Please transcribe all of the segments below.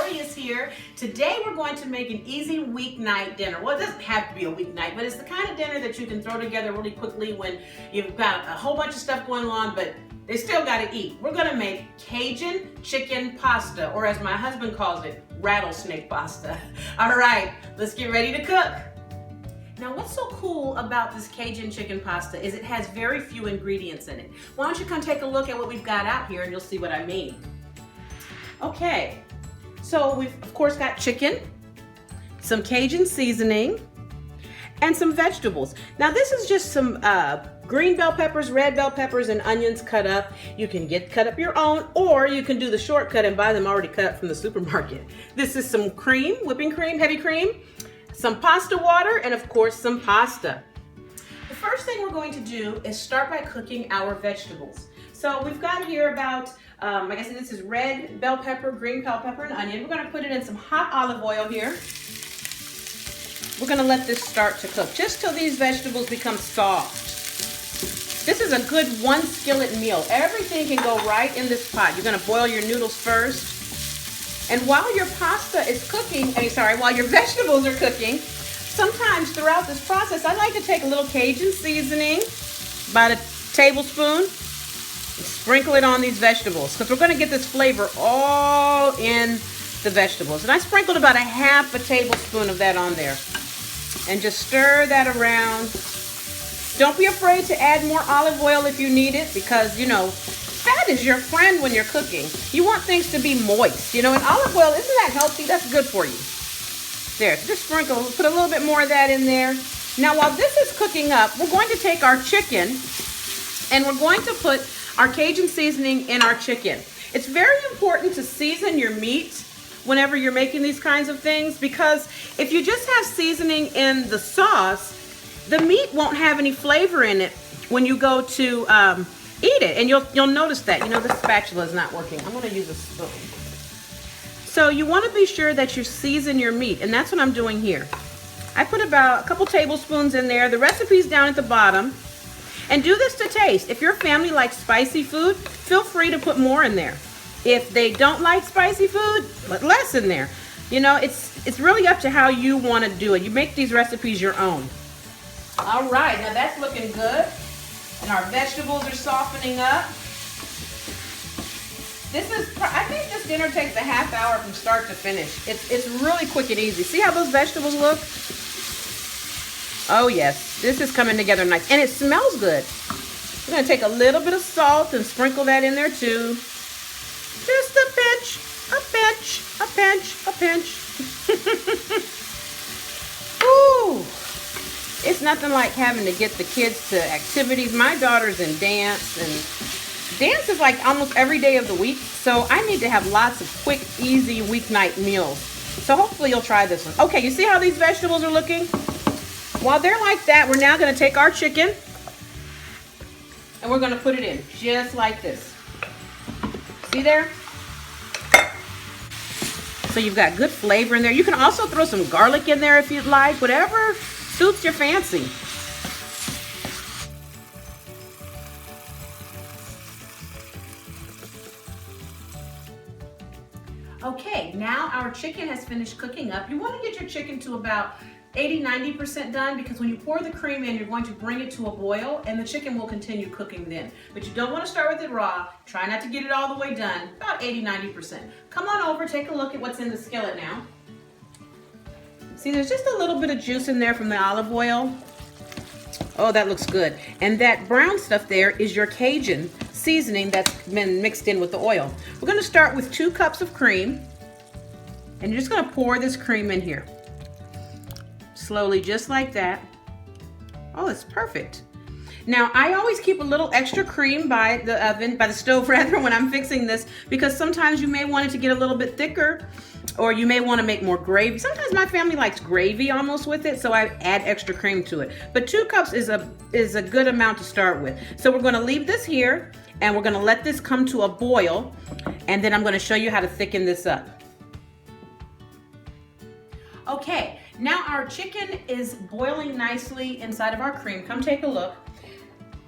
Lorious here. Today we're going to make an easy weeknight dinner. Well, it doesn't have to be a weeknight, but it's the kind of dinner that you can throw together really quickly when you've got a whole bunch of stuff going on, but they still got to eat. We're going to make Cajun chicken pasta, or as my husband calls it, rattlesnake pasta. All right, let's get ready to cook. Now, what's so cool about this Cajun chicken pasta is it has very few ingredients in it. Why don't you come take a look at what we've got out here and you'll see what I mean. Okay, so we've of course got chicken, some Cajun seasoning, and some vegetables. Now this is just some green bell peppers, red bell peppers, and onions cut up. You can cut up your own, or you can do the shortcut and buy them already cut up from the supermarket. This is some cream, whipping cream, heavy cream, some pasta water, and of course some pasta. The first thing we're going to do is start by cooking our vegetables. So we've got here about, I guess this is red bell pepper, green bell pepper, and onion. We're gonna put it in some hot olive oil here. We're gonna let this start to cook just till these vegetables become soft. This is a good one skillet meal. Everything can go right in this pot. You're gonna boil your noodles first. And while your pasta is cooking, while your vegetables are cooking, sometimes throughout this process, I like to take a little Cajun seasoning, about a tablespoon, and sprinkle it on these vegetables, because we're gonna get this flavor all in the vegetables. And I sprinkled about a half a tablespoon of that on there. And just stir that around. Don't be afraid to add more olive oil if you need it, because, you know, fat is your friend when you're cooking. You want things to be moist, you know, and olive oil, isn't that healthy? That's good for you. There, just sprinkle, put a little bit more of that in there. Now, while this is cooking up, we're going to take our chicken and we're going to put our Cajun seasoning in our chicken. It's very important to season your meat whenever you're making these kinds of things, because if you just have seasoning in the sauce, the meat won't have any flavor in it when you go to eat it, and you'll notice that. You know, the spatula is not working. I'm going to use a spoon. So you want to be sure that you season your meat, and that's what I'm doing here. I put about a couple tablespoons in there. The recipe's down at the bottom. And do this to taste. If your family likes spicy food, feel free to put more in there. If they don't like spicy food, put less in there. You know, it's really up to how you want to do it. You make these recipes your own. All right, now that's looking good. And our vegetables are softening up. I think this dinner takes a half hour from start to finish. It's really quick and easy. See how those vegetables look? Oh yes, this is coming together nice. And it smells good. We're gonna take a little bit of salt and sprinkle that in there too. Just a pinch, a pinch, a pinch, a pinch. Ooh, it's nothing like having to get the kids to activities. My daughter's in dance, and dance is like almost every day of the week. So I need to have lots of quick, easy weeknight meals. So hopefully you'll try this one. Okay, you see how these vegetables are looking? While they're like that, we're now going to take our chicken and we're going to put it in just like this. See there? So you've got good flavor in there. You can also throw some garlic in there if you'd like, whatever suits your fancy. Okay, now our chicken has finished cooking up. You want to get your chicken to about 80–90% done, because when you pour the cream in, you're going to bring it to a boil and the chicken will continue cooking then. But you don't want to start with it raw. Try not to get it all the way done, about 80–90%. Come on over, take a look at what's in the skillet now. See, there's just a little bit of juice in there from the olive oil. Oh, that looks good. And that brown stuff there is your Cajun seasoning that's been mixed in with the oil. We're going to start with 2 cups of cream, and you're just going to pour this cream in here. Slowly, just like that. Oh, it's perfect. Now, I always keep a little extra cream by the stove rather, when I'm fixing this, because sometimes you may want it to get a little bit thicker, or you may want to make more gravy. Sometimes my family likes gravy almost with it, so I add extra cream to it. But 2 cups is a good amount to start with. So we're going to leave this here, and we're going to let this come to a boil, and then I'm going to show you how to thicken this up. Okay, now our chicken is boiling nicely inside of our cream. Come take a look.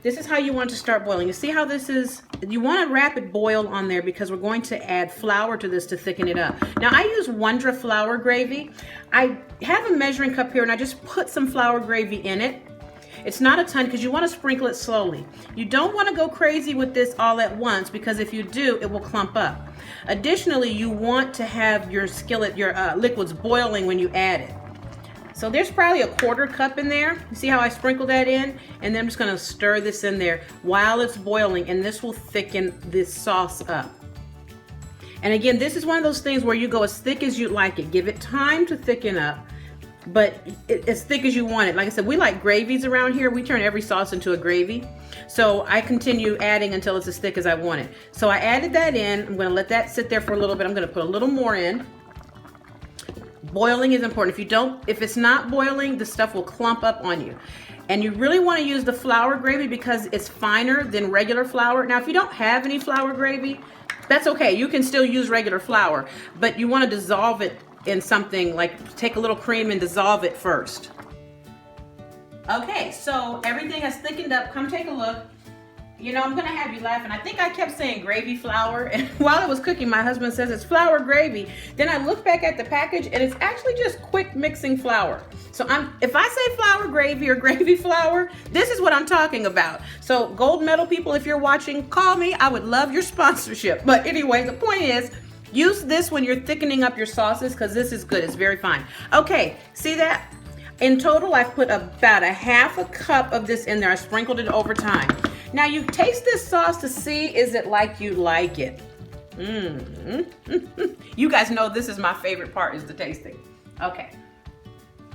This is how you want it to start boiling. You see how this is you want a rapid boil on there because we're going to add flour to this to thicken it up. Now I use Wondra flour gravy. I have a measuring cup here and I just put some flour gravy in it. It's not a ton because you want to sprinkle it slowly. You don't want to go crazy with this all at once because if you do, it will clump up. Additionally, you want to have your skillet, your liquids boiling when you add it. So there's probably a 1/4 cup in there. You see how I sprinkle that in? And then I'm just gonna stir this in there while it's boiling, and this will thicken this sauce up. And again, this is one of those things where you go as thick as you like it. Give it time to thicken up, but as thick as you want it. Like I said, we like gravies around here. We turn every sauce into a gravy. So I continue adding until it's as thick as I want it. So I added that in. I'm gonna let that sit there for a little bit. I'm gonna put a little more in. Boiling is important. If it's not boiling, the stuff will clump up on you. And you really want to use the flour gravy because it's finer than regular flour. Now, if you don't have any flour gravy, that's okay. You can still use regular flour, but you want to dissolve it in something, like take a little cream and dissolve it first. Okay, so everything has thickened up. Come take a look. You know, I'm gonna have you laughing. I think I kept saying gravy flour, and while it was cooking, my husband says it's flour gravy. Then I look back at the package, and it's actually just quick mixing flour. So if I say flour gravy or gravy flour, this is what I'm talking about. So gold medal people, if you're watching, call me. I would love your sponsorship. But anyway, the point is, use this when you're thickening up your sauces because this is good. It's very fine. Okay, see that? In total, I've put about a 1/2 cup of this in there. I sprinkled it over time. Now you taste this sauce to see, is it like you like it? You guys know this is my favorite part, is the tasting. Okay.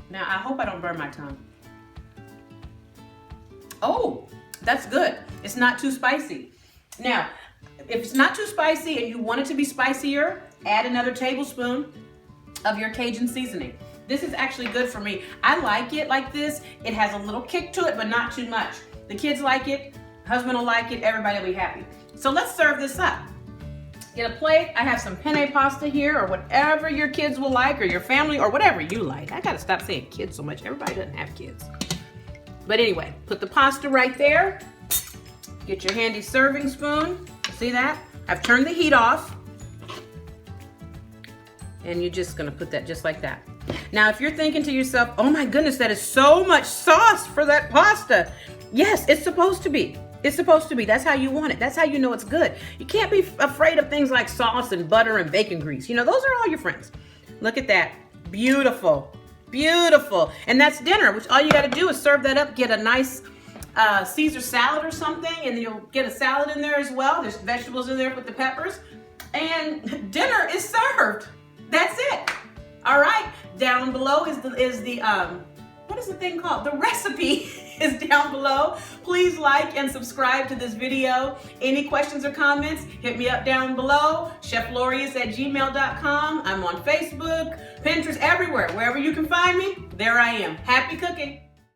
Now I hope I don't burn my tongue. Oh, that's good. It's not too spicy. Now, if it's not too spicy and you want it to be spicier, add another tablespoon of your Cajun seasoning. This is actually good for me. I like it like this. It has a little kick to it, but not too much. The kids like it. Husband will like it, everybody will be happy. So let's serve this up. Get a plate. I have some penne pasta here, or whatever your kids will like, or your family, or whatever you like. I gotta stop saying kids so much. Everybody doesn't have kids. But anyway, put the pasta right there. Get your handy serving spoon. See that? I've turned the heat off. And you're just gonna put that just like that. Now, if you're thinking to yourself, oh my goodness, that is so much sauce for that pasta. Yes, it's supposed to be. It's supposed to be. That's how you want it. That's how you know it's good. You can't be afraid of things like sauce and butter and bacon grease. You know, those are all your friends. Look at that. Beautiful. Beautiful. And that's dinner, which all you got to do is serve that up, get a nice Caesar salad or something, and you'll get a salad in there as well. There's vegetables in there with the peppers. And dinner is served. That's it. All right. Down below is the what is the thing called? The recipe is down below. Please like and subscribe to this video. Any questions or comments, hit me up down below. cheflorious@gmail.com. I'm on Facebook, Pinterest, everywhere. Wherever you can find me, there I am. Happy cooking.